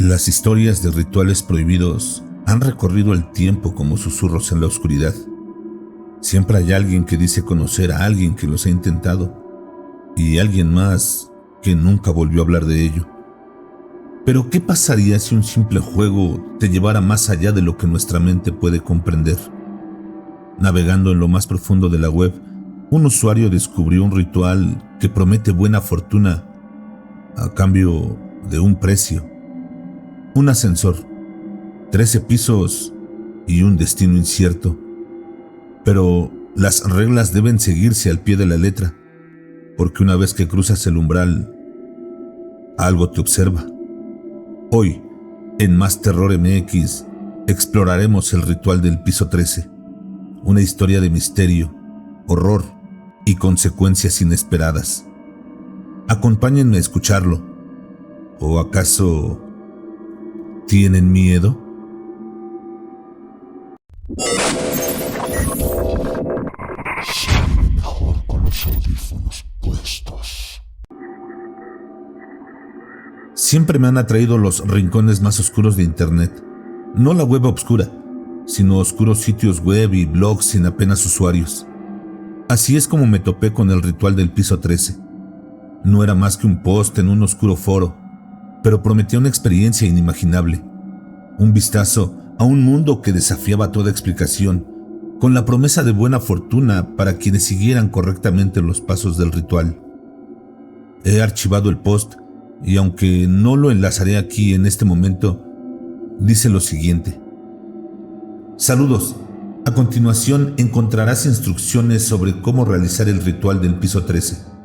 Las historias de rituales prohibidos han recorrido el tiempo como susurros en la oscuridad. Siempre hay alguien que dice conocer a alguien que los ha intentado y alguien más que nunca volvió a hablar de ello. Pero ¿qué pasaría si un simple juego te llevara más allá de lo que nuestra mente puede comprender? Navegando en lo más profundo de la web, un usuario descubrió un ritual que promete buena fortuna a cambio de un precio. Un ascensor, 13 pisos y un destino incierto. Pero las reglas deben seguirse al pie de la letra, porque una vez que cruzas el umbral, algo te observa. Hoy, en Más Terror MX, exploraremos el ritual del piso 13, una historia de misterio, horror y consecuencias inesperadas. Acompáñenme a escucharlo. ¿O acaso tienen miedo? Siempre mejor con los audífonos puestos. Siempre me han atraído los rincones más oscuros de internet. No la web oscura, sino oscuros sitios web y blogs sin apenas usuarios. Así es como me topé con el ritual del piso 13. No era más que un post en un oscuro foro, pero prometía una experiencia inimaginable. Un vistazo a un mundo que desafiaba toda explicación, con la promesa de buena fortuna para quienes siguieran correctamente los pasos del ritual. He archivado el post y aunque no lo enlazaré aquí en este momento, dice lo siguiente. Saludos. A continuación encontrarás instrucciones sobre cómo realizar el ritual del piso 13.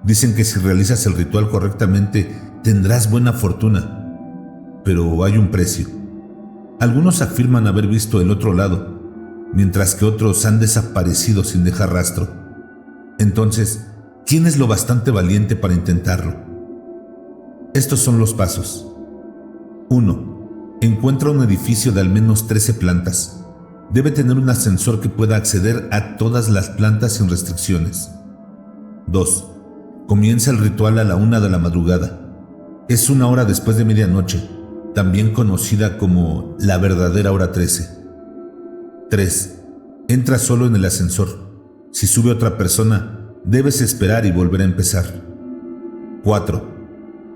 Dicen que si realizas el ritual correctamente tendrás buena fortuna, pero hay un precio. Algunos afirman haber visto el otro lado, mientras que otros han desaparecido sin dejar rastro. Entonces, ¿quién es lo bastante valiente para intentarlo? Estos son los pasos. 1. Encuentra un edificio de al menos 13 plantas. Debe tener un ascensor que pueda acceder a todas las plantas sin restricciones. 2. Comienza el ritual a la 1 de la madrugada. Es 1 hora después de medianoche, también conocida como la verdadera hora 13. 3. Entra solo en el ascensor. Si sube otra persona, debes esperar y volver a empezar. 4.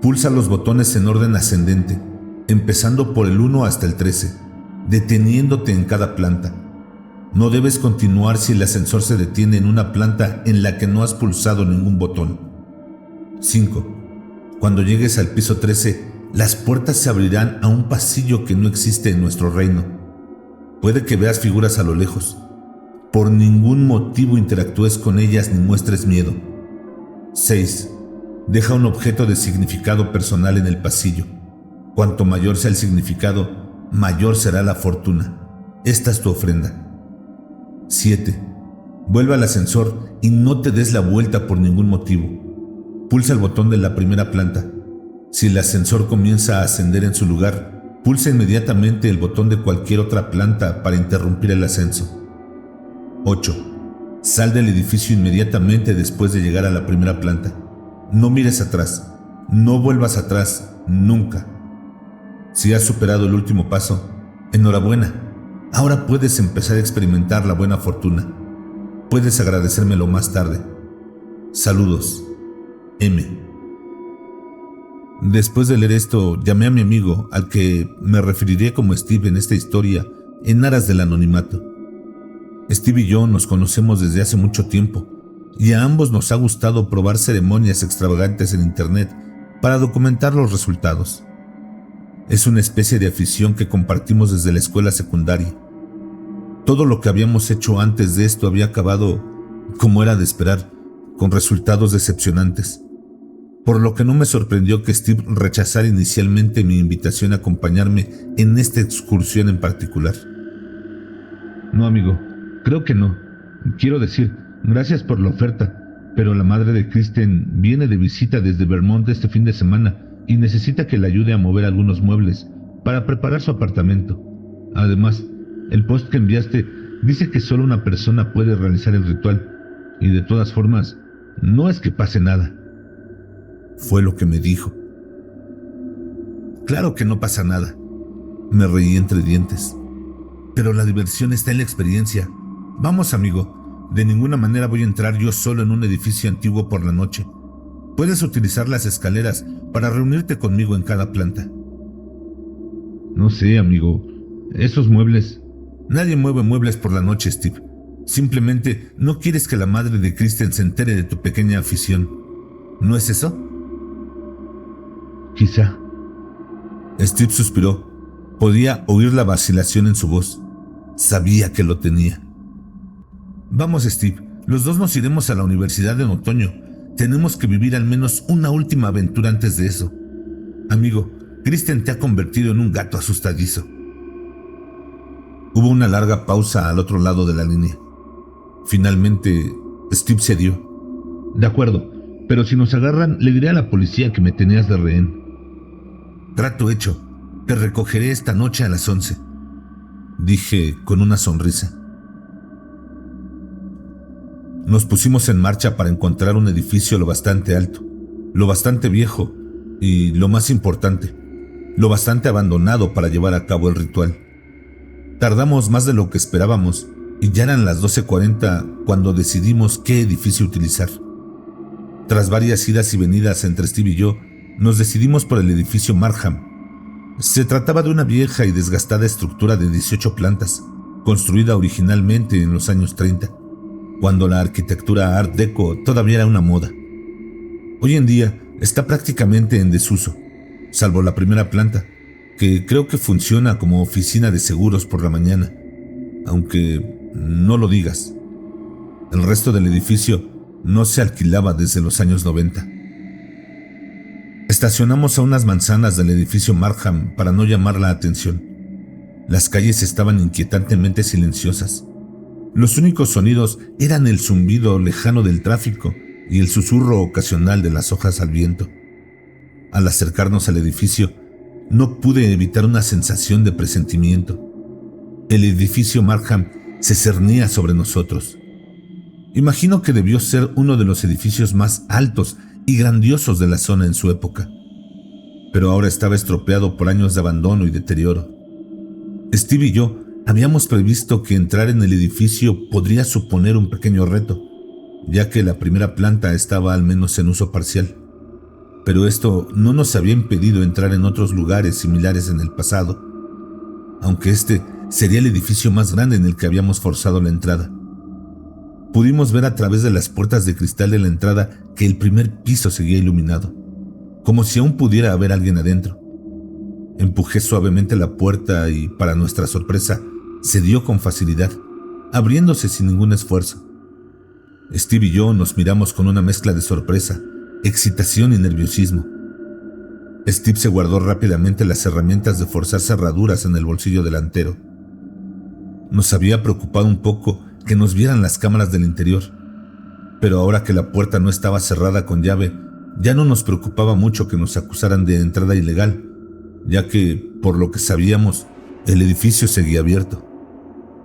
Pulsa los botones en orden ascendente, empezando por el 1 hasta el 13, deteniéndote en cada planta. No debes continuar si el ascensor se detiene en una planta en la que no has pulsado ningún botón. 5. Cuando llegues al piso 13, las puertas se abrirán a un pasillo que no existe en nuestro reino. Puede que veas figuras a lo lejos. Por ningún motivo interactúes con ellas ni muestres miedo. 6. Deja un objeto de significado personal en el pasillo. Cuanto mayor sea el significado, mayor será la fortuna. Esta es tu ofrenda. 7. Vuelve al ascensor y no te des la vuelta por ningún motivo. Pulsa el botón de la primera planta. Si el ascensor comienza a ascender en su lugar, pulsa inmediatamente el botón de cualquier otra planta para interrumpir el ascenso. 8. Sal del edificio inmediatamente después de llegar a la primera planta. No mires atrás. No vuelvas atrás, nunca. Si has superado el último paso, enhorabuena. Ahora puedes empezar a experimentar la buena fortuna. Puedes agradecérmelo más tarde. Saludos. M. Después de leer esto, llamé a mi amigo, al que me referiré como Steve en esta historia, en aras del anonimato. Steve y yo nos conocemos desde hace mucho tiempo, y a ambos nos ha gustado probar ceremonias extravagantes en internet para documentar los resultados. Es una especie de afición que compartimos desde la escuela secundaria. Todo lo que habíamos hecho antes de esto había acabado, como era de esperar, con resultados decepcionantes, por lo que no me sorprendió que Steve rechazara inicialmente mi invitación a acompañarme en esta excursión en particular. No, amigo, creo que no. Quiero decir, gracias por la oferta, pero la madre de Kristen viene de visita desde Vermont este fin de semana y necesita que le ayude a mover algunos muebles para preparar su apartamento. Además, el post que enviaste dice que solo una persona puede realizar el ritual, y de todas formas, no es que pase nada. Fue lo que me dijo. Claro que no pasa nada. Me reí entre dientes. Pero la diversión está en la experiencia. Vamos, amigo. De ninguna manera voy a entrar yo solo en un edificio antiguo por la noche. Puedes utilizar las escaleras para reunirte conmigo en cada planta. No sé, amigo. Esos muebles... Nadie mueve muebles por la noche, Steve. Simplemente no quieres que la madre de Kristen se entere de tu pequeña afición. ¿No es eso? Quizá. Steve suspiró. Podía oír la vacilación en su voz. Sabía que lo tenía. Vamos, Steve. Los dos nos iremos a la universidad en otoño. Tenemos que vivir al menos una última aventura antes de eso. Amigo, Kristen te ha convertido en un gato asustadizo. Hubo una larga pausa al otro lado de la línea. Finalmente, Steve cedió. De acuerdo, pero si nos agarran, le diré a la policía que me tenías de rehén. Trato hecho. Te recogeré esta noche a las 11, dije con una sonrisa. Nos pusimos en marcha para encontrar un edificio lo bastante alto, lo bastante viejo y, lo más importante, lo bastante abandonado para llevar a cabo el ritual. Tardamos más de lo que esperábamos y ya eran las 12:40 cuando decidimos qué edificio utilizar. Tras varias idas y venidas entre Steve y yo, nos decidimos por el edificio Markham. Se trataba de una vieja y desgastada estructura de 18 plantas, construida originalmente en los años 30, cuando la arquitectura Art Deco todavía era una moda. Hoy en día está prácticamente en desuso, salvo la primera planta, que creo que funciona como oficina de seguros por la mañana, aunque no lo digas. El resto del edificio no se alquilaba desde los años 90. Estacionamos a unas manzanas del edificio Markham para no llamar la atención. Las calles estaban inquietantemente silenciosas. Los únicos sonidos eran el zumbido lejano del tráfico y el susurro ocasional de las hojas al viento. Al acercarnos al edificio, no pude evitar una sensación de presentimiento. El edificio Markham se cernía sobre nosotros. Imagino que debió ser uno de los edificios más altos y grandiosos de la zona en su época, pero ahora estaba estropeado por años de abandono y deterioro. Steve y yo habíamos previsto que entrar en el edificio podría suponer un pequeño reto, ya que la primera planta estaba al menos en uso parcial, pero esto no nos había impedido entrar en otros lugares similares en el pasado, aunque este sería el edificio más grande en el que habíamos forzado la entrada. Pudimos ver a través de las puertas de cristal de la entrada que el primer piso seguía iluminado, como si aún pudiera haber alguien adentro. Empujé suavemente la puerta y, para nuestra sorpresa, se dio con facilidad, abriéndose sin ningún esfuerzo. Steve y yo nos miramos con una mezcla de sorpresa, excitación y nerviosismo. Steve se guardó rápidamente las herramientas de forzar cerraduras en el bolsillo delantero. Nos había preocupado un poco que nos vieran las cámaras del interior, pero ahora que la puerta no estaba cerrada con llave, ya no nos preocupaba mucho que nos acusaran de entrada ilegal, ya que, por lo que sabíamos, el edificio seguía abierto.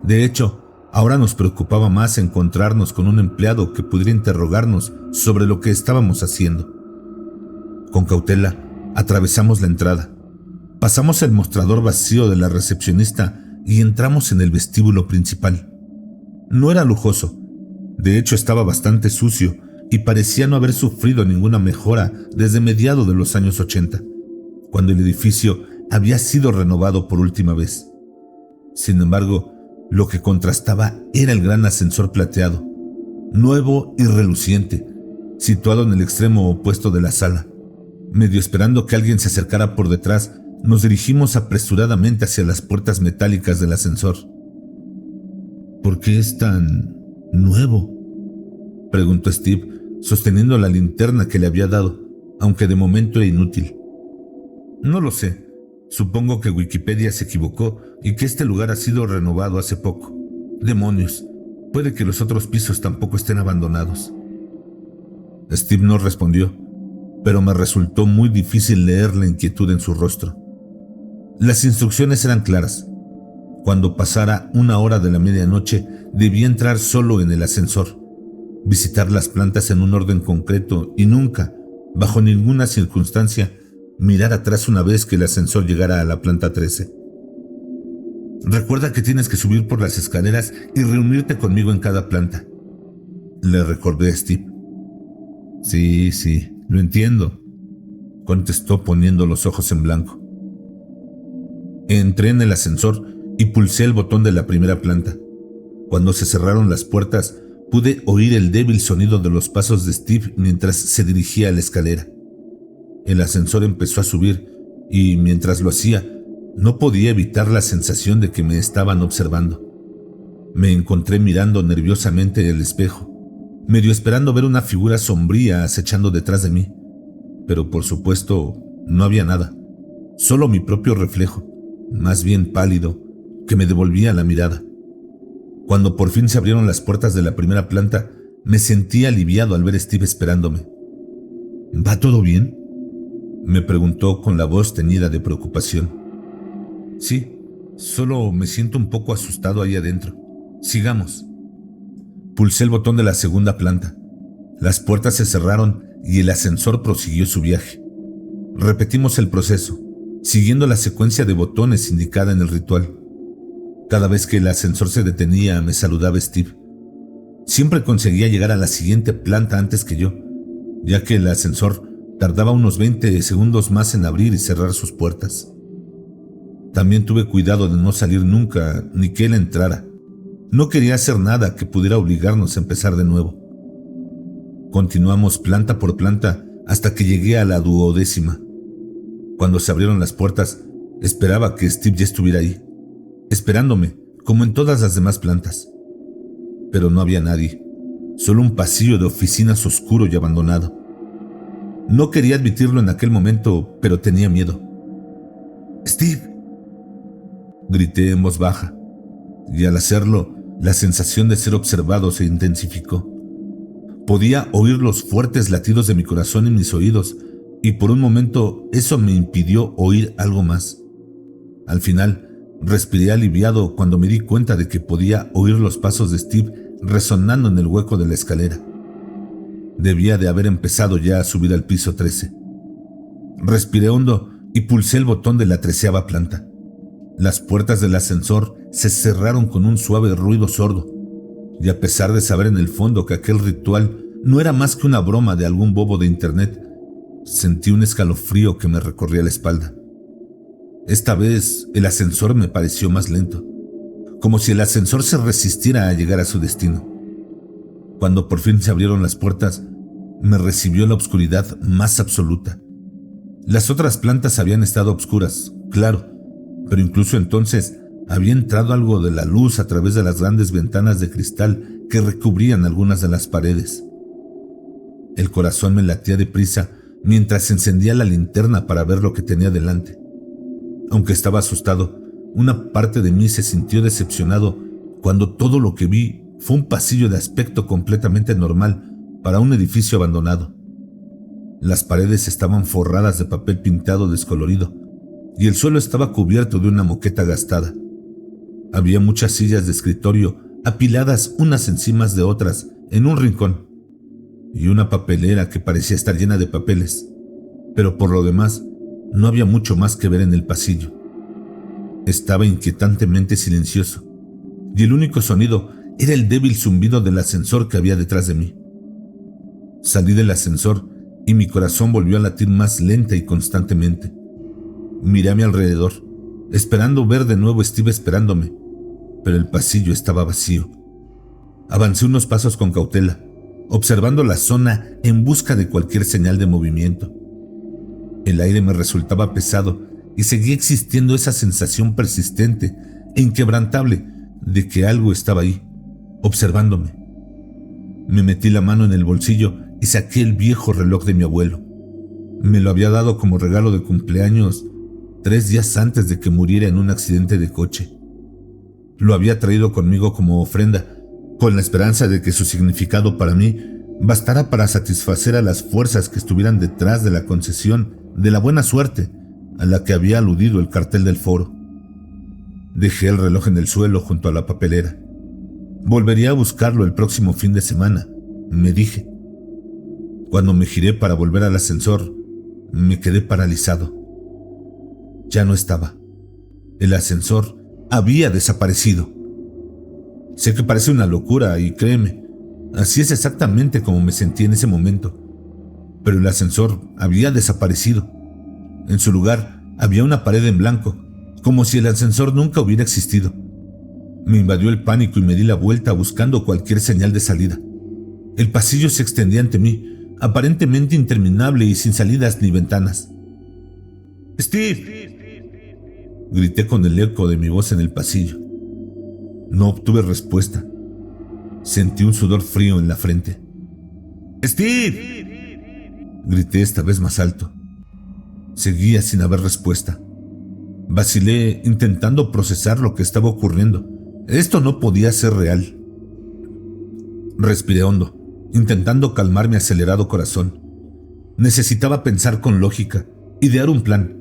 De hecho, ahora nos preocupaba más encontrarnos con un empleado que pudiera interrogarnos sobre lo que estábamos haciendo. Con cautela, atravesamos la entrada, pasamos el mostrador vacío de la recepcionista y entramos en el vestíbulo principal. No era lujoso, de hecho estaba bastante sucio y parecía no haber sufrido ninguna mejora desde mediados de los años 80, cuando el edificio había sido renovado por última vez. Sin embargo, lo que contrastaba era el gran ascensor plateado, nuevo y reluciente, situado en el extremo opuesto de la sala. Medio esperando que alguien se acercara por detrás, nos dirigimos apresuradamente hacia las puertas metálicas del ascensor. ¿Por qué es tan nuevo?, preguntó Steve, sosteniendo la linterna que le había dado, aunque de momento era inútil. No lo sé. Supongo que Wikipedia se equivocó y que este lugar ha sido renovado hace poco. Demonios, puede que los otros pisos tampoco estén abandonados. Steve no respondió, pero me resultó muy difícil leer la inquietud en su rostro. Las instrucciones eran claras. Cuando pasara 1 hora de la medianoche, debía entrar solo en el ascensor, visitar las plantas en un orden concreto y nunca, bajo ninguna circunstancia, mirar atrás una vez que el ascensor llegara a la planta 13. Recuerda que tienes que subir por las escaleras y reunirte conmigo en cada planta, le recordé a Steve. Sí, lo entiendo, contestó poniendo los ojos en blanco. Entré en el ascensor y pulsé el botón de la primera planta. Cuando se cerraron las puertas, pude oír el débil sonido de los pasos de Steve mientras se dirigía a la escalera. El ascensor empezó a subir y, mientras lo hacía, no podía evitar la sensación de que me estaban observando. Me encontré mirando nerviosamente el espejo, medio esperando ver una figura sombría acechando detrás de mí, pero por supuesto no había nada, solo mi propio reflejo, más bien pálido, que me devolvía la mirada. Cuando por fin se abrieron las puertas de la primera planta, me sentí aliviado al ver a Steve esperándome. ¿Va todo bien?, me preguntó con la voz teñida de preocupación. Sí, solo me siento un poco asustado ahí adentro. Sigamos. Pulsé el botón de la segunda planta. Las puertas se cerraron y el ascensor prosiguió su viaje. Repetimos el proceso, siguiendo la secuencia de botones indicada en el ritual. Cada vez que el ascensor se detenía, me saludaba Steve. Siempre conseguía llegar a la siguiente planta antes que yo, ya que el ascensor tardaba unos 20 segundos más en abrir y cerrar sus puertas. También tuve cuidado de no salir nunca, ni que él entrara. No quería hacer nada que pudiera obligarnos a empezar de nuevo. Continuamos planta por planta hasta que llegué a la 12ª. Cuando se abrieron las puertas, esperaba que Steve ya estuviera ahí, esperándome, como en todas las demás plantas. Pero no había nadie, solo un pasillo de oficinas oscuro y abandonado. No quería admitirlo en aquel momento, pero tenía miedo. «¡Steve!», grité en voz baja, y al hacerlo, la sensación de ser observado se intensificó. Podía oír los fuertes latidos de mi corazón en mis oídos, y por un momento eso me impidió oír algo más. Al final, respiré aliviado cuando me di cuenta de que podía oír los pasos de Steve resonando en el hueco de la escalera. Debía de haber empezado ya a subir al piso 13. Respiré hondo y pulsé el botón de la 13ª planta. Las puertas del ascensor se cerraron con un suave ruido sordo, y a pesar de saber en el fondo que aquel ritual no era más que una broma de algún bobo de internet, sentí un escalofrío que me recorría la espalda. Esta vez el ascensor me pareció más lento, como si el ascensor se resistiera a llegar a su destino. Cuando por fin se abrieron las puertas, me recibió la oscuridad más absoluta. Las otras plantas habían estado oscuras, claro, pero incluso entonces había entrado algo de la luz a través de las grandes ventanas de cristal que recubrían algunas de las paredes. El corazón me latía deprisa mientras encendía la linterna para ver lo que tenía delante. Aunque estaba asustado, una parte de mí se sintió decepcionado cuando todo lo que vi fue un pasillo de aspecto completamente normal para un edificio abandonado. Las paredes estaban forradas de papel pintado descolorido y el suelo estaba cubierto de una moqueta gastada. Había muchas sillas de escritorio apiladas unas encima de otras en un rincón y una papelera que parecía estar llena de papeles, pero por lo demás no había mucho más que ver en el pasillo. Estaba inquietantemente silencioso y el único sonido era el débil zumbido del ascensor que había detrás de mí. Salí del ascensor y mi corazón volvió a latir más lenta y constantemente. Miré a mi alrededor, esperando ver de nuevo a Steve esperándome, pero el pasillo estaba vacío. Avancé unos pasos con cautela, observando la zona en busca de cualquier señal de movimiento. El aire me resultaba pesado y seguía existiendo esa sensación persistente e inquebrantable de que algo estaba ahí, observándome. Me metí la mano en el bolsillo y saqué el viejo reloj de mi abuelo. Me lo había dado como regalo de cumpleaños 3 días antes de que muriera en un accidente de coche. Lo había traído conmigo como ofrenda, con la esperanza de que su significado para mí bastara para satisfacer a las fuerzas que estuvieran detrás de la concesión de la buena suerte a la que había aludido el cartel del foro. Dejé el reloj en el suelo junto a la papelera. Volvería a buscarlo el próximo fin de semana, me dije. Cuando me giré para volver al ascensor, Me quedé paralizado. Ya no estaba. El ascensor había desaparecido. Sé que parece una locura y créeme, así es exactamente como me sentí en ese momento. Pero el ascensor había desaparecido. En su lugar había una pared en blanco, como si el ascensor nunca hubiera existido. Me invadió el pánico y me di la vuelta buscando cualquier señal de salida. El pasillo se extendía ante mí, aparentemente interminable y sin salidas ni ventanas. ¡Steve!, grité con el eco de mi voz en el pasillo. No obtuve respuesta. Sentí un sudor frío en la frente. ¡Steve!, grité esta vez más alto. Seguía sin haber respuesta. Vacilé intentando procesar lo que estaba ocurriendo. Esto no podía ser real. Respiré hondo, intentando calmar mi acelerado corazón. Necesitaba pensar con lógica, idear un plan.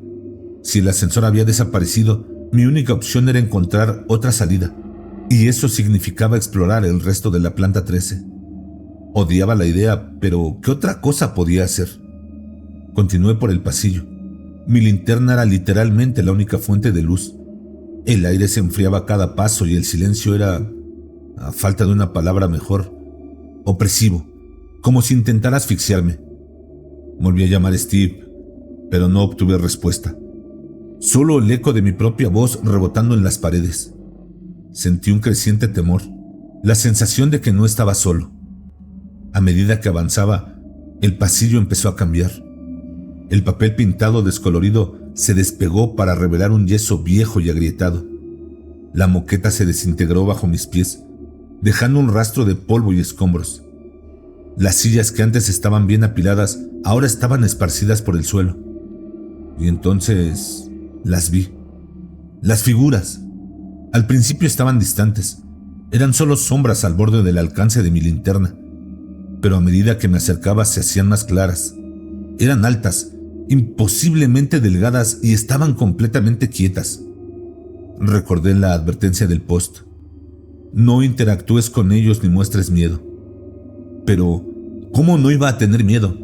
Si el ascensor había desaparecido, mi única opción era encontrar otra salida, y eso significaba explorar el resto de la planta 13. Odiaba la idea, pero ¿qué otra cosa podía hacer? Continué por el pasillo. Mi linterna era literalmente la única fuente de luz. El aire se enfriaba a cada paso y el silencio era, a falta de una palabra mejor, opresivo, como si intentara asfixiarme. Volví a llamar a Steve, pero no obtuve respuesta. Solo el eco de mi propia voz rebotando en las paredes. Sentí un creciente temor, la sensación de que no estaba solo. A medida que avanzaba, el pasillo empezó a cambiar. El papel pintado descolorido se despegó para revelar un yeso viejo y agrietado. La moqueta se desintegró bajo mis pies, dejando un rastro de polvo y escombros. Las sillas que antes estaban bien apiladas ahora estaban esparcidas por el suelo. Y entonces las vi. Las figuras. Al principio estaban distantes. Eran solo sombras al borde del alcance de mi linterna. Pero a medida que me acercaba se hacían más claras. Eran altas, imposiblemente delgadas y estaban completamente quietas. Recordé la advertencia del post. No interactúes con ellos ni muestres miedo. Pero, ¿cómo no iba a tener miedo?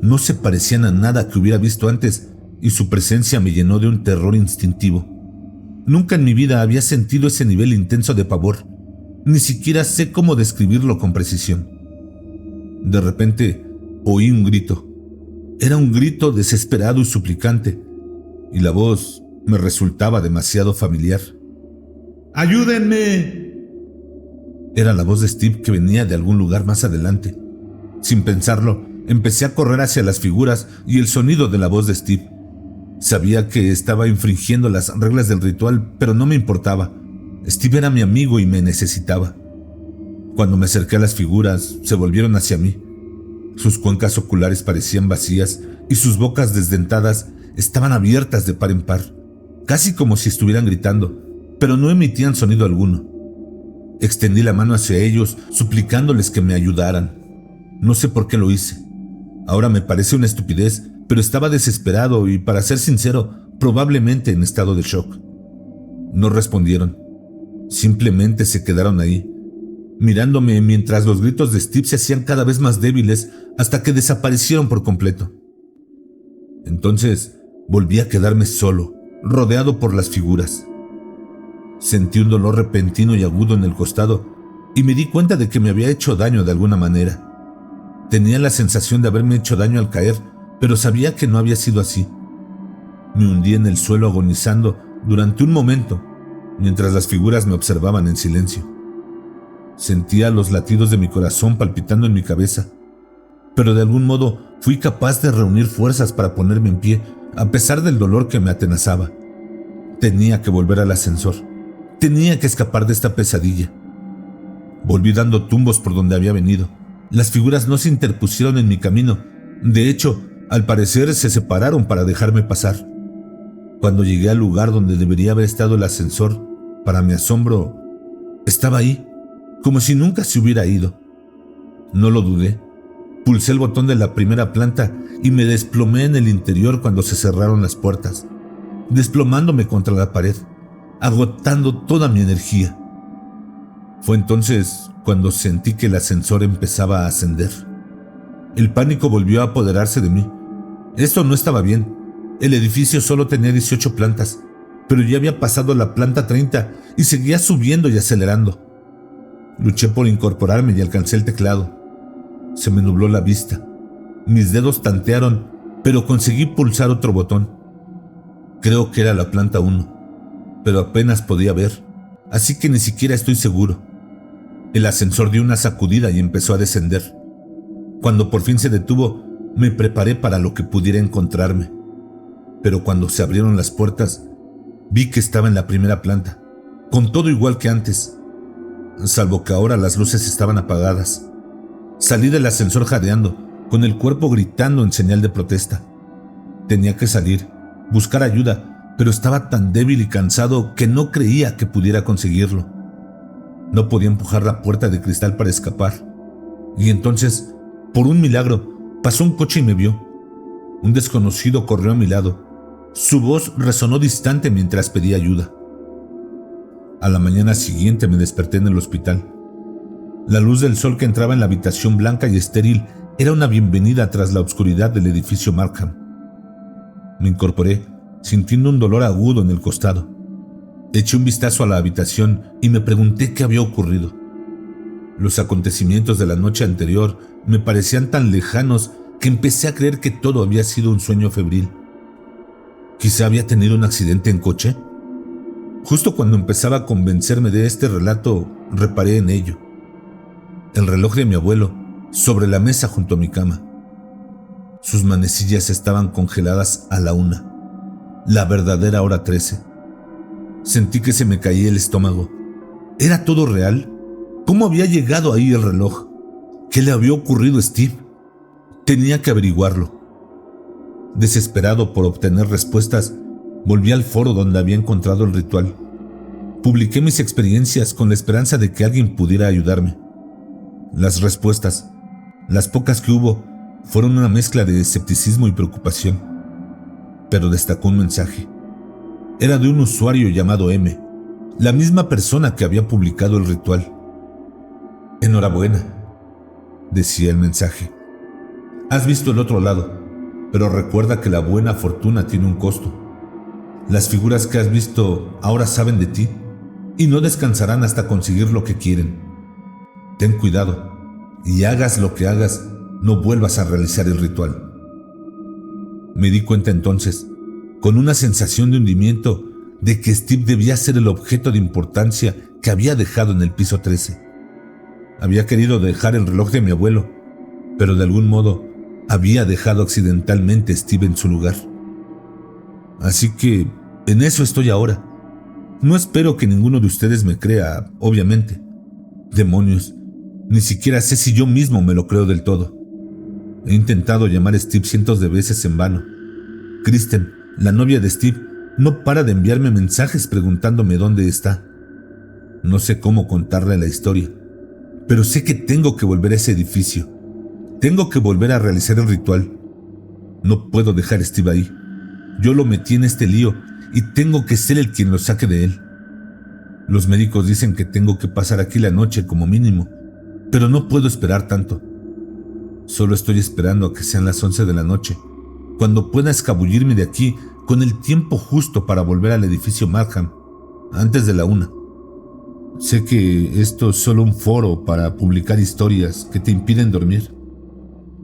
No se parecían a nada que hubiera visto antes y su presencia me llenó de un terror instintivo. Nunca en mi vida había sentido ese nivel intenso de pavor. Ni siquiera sé cómo describirlo con precisión. De repente, oí un grito. Era un grito desesperado y suplicante, y la voz me resultaba demasiado familiar. ¡Ayúdenme! Era la voz de Steve que venía de algún lugar más adelante. Sin pensarlo, empecé a correr hacia las figuras y el sonido de la voz de Steve. Sabía que estaba infringiendo las reglas del ritual, pero no me importaba. Steve era mi amigo y me necesitaba. Cuando me acerqué a las figuras, se volvieron hacia mí. Sus cuencas oculares parecían vacías y sus bocas desdentadas estaban abiertas de par en par, casi como si estuvieran gritando, pero no emitían sonido alguno. Extendí la mano hacia ellos, suplicándoles que me ayudaran. No sé por qué lo hice. Ahora me parece una estupidez, pero estaba desesperado y, para ser sincero, probablemente en estado de shock. No respondieron. Simplemente se quedaron ahí, mirándome mientras los gritos de Steve se hacían cada vez más débiles hasta que desaparecieron por completo. Entonces volví a quedarme solo, rodeado por las figuras. Sentí un dolor repentino y agudo en el costado y me di cuenta de que me había hecho daño de alguna manera. Tenía la sensación de haberme hecho daño al caer, pero sabía que no había sido así. Me hundí en el suelo agonizando durante un momento, mientras las figuras me observaban en silencio. Sentía los latidos de mi corazón palpitando en mi cabeza, pero de algún modo fui capaz de reunir fuerzas para ponerme en pie, a pesar del dolor que me atenazaba. Tenía que volver al ascensor. Tenía que escapar de esta pesadilla. Volví dando tumbos por donde había venido. Las figuras no se interpusieron en mi camino. De hecho, al parecer se separaron para dejarme pasar. Cuando llegué al lugar donde debería haber estado el ascensor, para mi asombro, estaba ahí, como si nunca se hubiera ido. No lo dudé. Pulsé el botón de la primera planta y me desplomé en el interior cuando se cerraron las puertas, desplomándome contra la pared, agotando toda mi energía. Fue entonces cuando sentí que el ascensor empezaba a ascender. El pánico volvió a apoderarse de mí. Esto no estaba bien. El edificio solo tenía 18 plantas, pero ya había pasado la planta 30 y seguía subiendo y acelerando. Luché por incorporarme y alcancé el teclado. Se me nubló la vista. Mis dedos tantearon, pero conseguí pulsar otro botón. Creo que era la planta 1, pero apenas podía ver, así que ni siquiera estoy seguro. El ascensor dio una sacudida y empezó a descender. Cuando por fin se detuvo, me preparé para lo que pudiera encontrarme. Pero cuando se abrieron las puertas, vi que estaba en la primera planta, con todo igual que antes, salvo que ahora las luces estaban apagadas. Salí del ascensor jadeando, con el cuerpo gritando en señal de protesta. Tenía que salir, buscar ayuda, pero estaba tan débil y cansado que no creía que pudiera conseguirlo. No podía empujar la puerta de cristal para escapar. Y entonces, por un milagro, pasó un coche y me vio. Un desconocido corrió a mi lado. Su voz resonó distante mientras pedía ayuda. A la mañana siguiente me desperté en el hospital. La luz del sol que entraba en la habitación blanca y estéril era una bienvenida tras la oscuridad del edificio Markham. Me incorporé, sintiendo un dolor agudo en el costado. Eché un vistazo a la habitación y me pregunté qué había ocurrido. Los acontecimientos de la noche anterior me parecían tan lejanos que empecé a creer que todo había sido un sueño febril. ¿Quizá había tenido un accidente en coche? Justo cuando empezaba a convencerme de este relato, reparé en ello. El reloj de mi abuelo, sobre la mesa junto a mi cama. Sus manecillas estaban congeladas a la 1, la verdadera hora 13. Sentí que se me caía el estómago. ¿Era todo real? ¿Cómo había llegado ahí el reloj? ¿Qué le había ocurrido a Steve? Tenía que averiguarlo. Desesperado por obtener respuestas, volví al foro donde había encontrado el ritual. Publiqué mis experiencias con la esperanza de que alguien pudiera ayudarme. Las respuestas, las pocas que hubo, fueron una mezcla de escepticismo y preocupación. Pero destacó un mensaje. Era de un usuario llamado M, la misma persona que había publicado el ritual. «Enhorabuena», decía el mensaje. «Has visto el otro lado, pero recuerda que la buena fortuna tiene un costo. Las figuras que has visto ahora saben de ti y no descansarán hasta conseguir lo que quieren. Ten cuidado y hagas lo que hagas, no vuelvas a realizar el ritual». Me di cuenta entonces, con una sensación de hundimiento, de que Steve debía ser el objeto de importancia que había dejado en el piso 13. Había querido dejar el reloj de mi abuelo, pero de algún modo había dejado accidentalmente a Steve en su lugar. Así que en eso estoy ahora. No espero que ninguno de ustedes me crea, obviamente. Demonios, ni siquiera sé si yo mismo me lo creo del todo. He intentado llamar a Steve cientos de veces en vano. Kristen, la novia de Steve, no para de enviarme mensajes preguntándome dónde está. No sé cómo contarle la historia, pero sé que tengo que volver a ese edificio. Tengo que volver a realizar el ritual. No puedo dejar a Steve ahí. Yo lo metí en este lío y tengo que ser el quien lo saque de él. Los médicos dicen que tengo que pasar aquí la noche como mínimo, pero no puedo esperar tanto. Solo estoy esperando a que sean las 11 de la noche, cuando pueda escabullirme de aquí con el tiempo justo para volver al edificio Markham, antes de la 1. Sé que esto es solo un foro para publicar historias que te impiden dormir,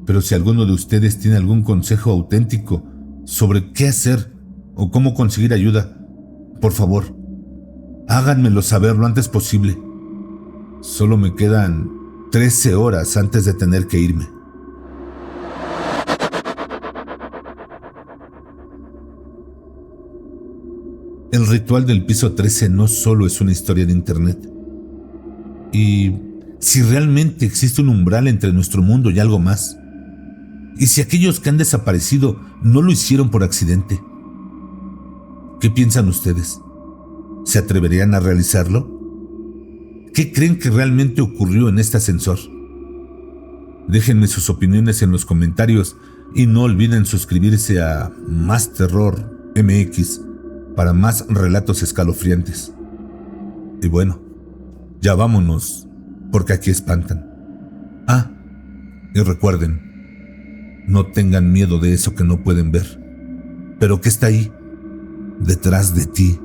pero si alguno de ustedes tiene algún consejo auténtico sobre qué hacer o cómo conseguir ayuda, por favor, háganmelo saber lo antes posible. Solo me quedan 13 horas antes de tener que irme. El ritual del piso 13 no solo es una historia de internet. Y si realmente existe un umbral entre nuestro mundo y algo más, y si aquellos que han desaparecido no lo hicieron por accidente, ¿qué piensan ustedes? ¿Se atreverían a realizarlo? ¿Qué creen que realmente ocurrió en este ascensor? Déjenme sus opiniones en los comentarios y no olviden suscribirse a Más Terror MX para más relatos escalofriantes. Y bueno, ya vámonos, porque aquí espantan. Ah, y recuerden, No tengan miedo de eso que no pueden ver, pero que está ahí, detrás de ti.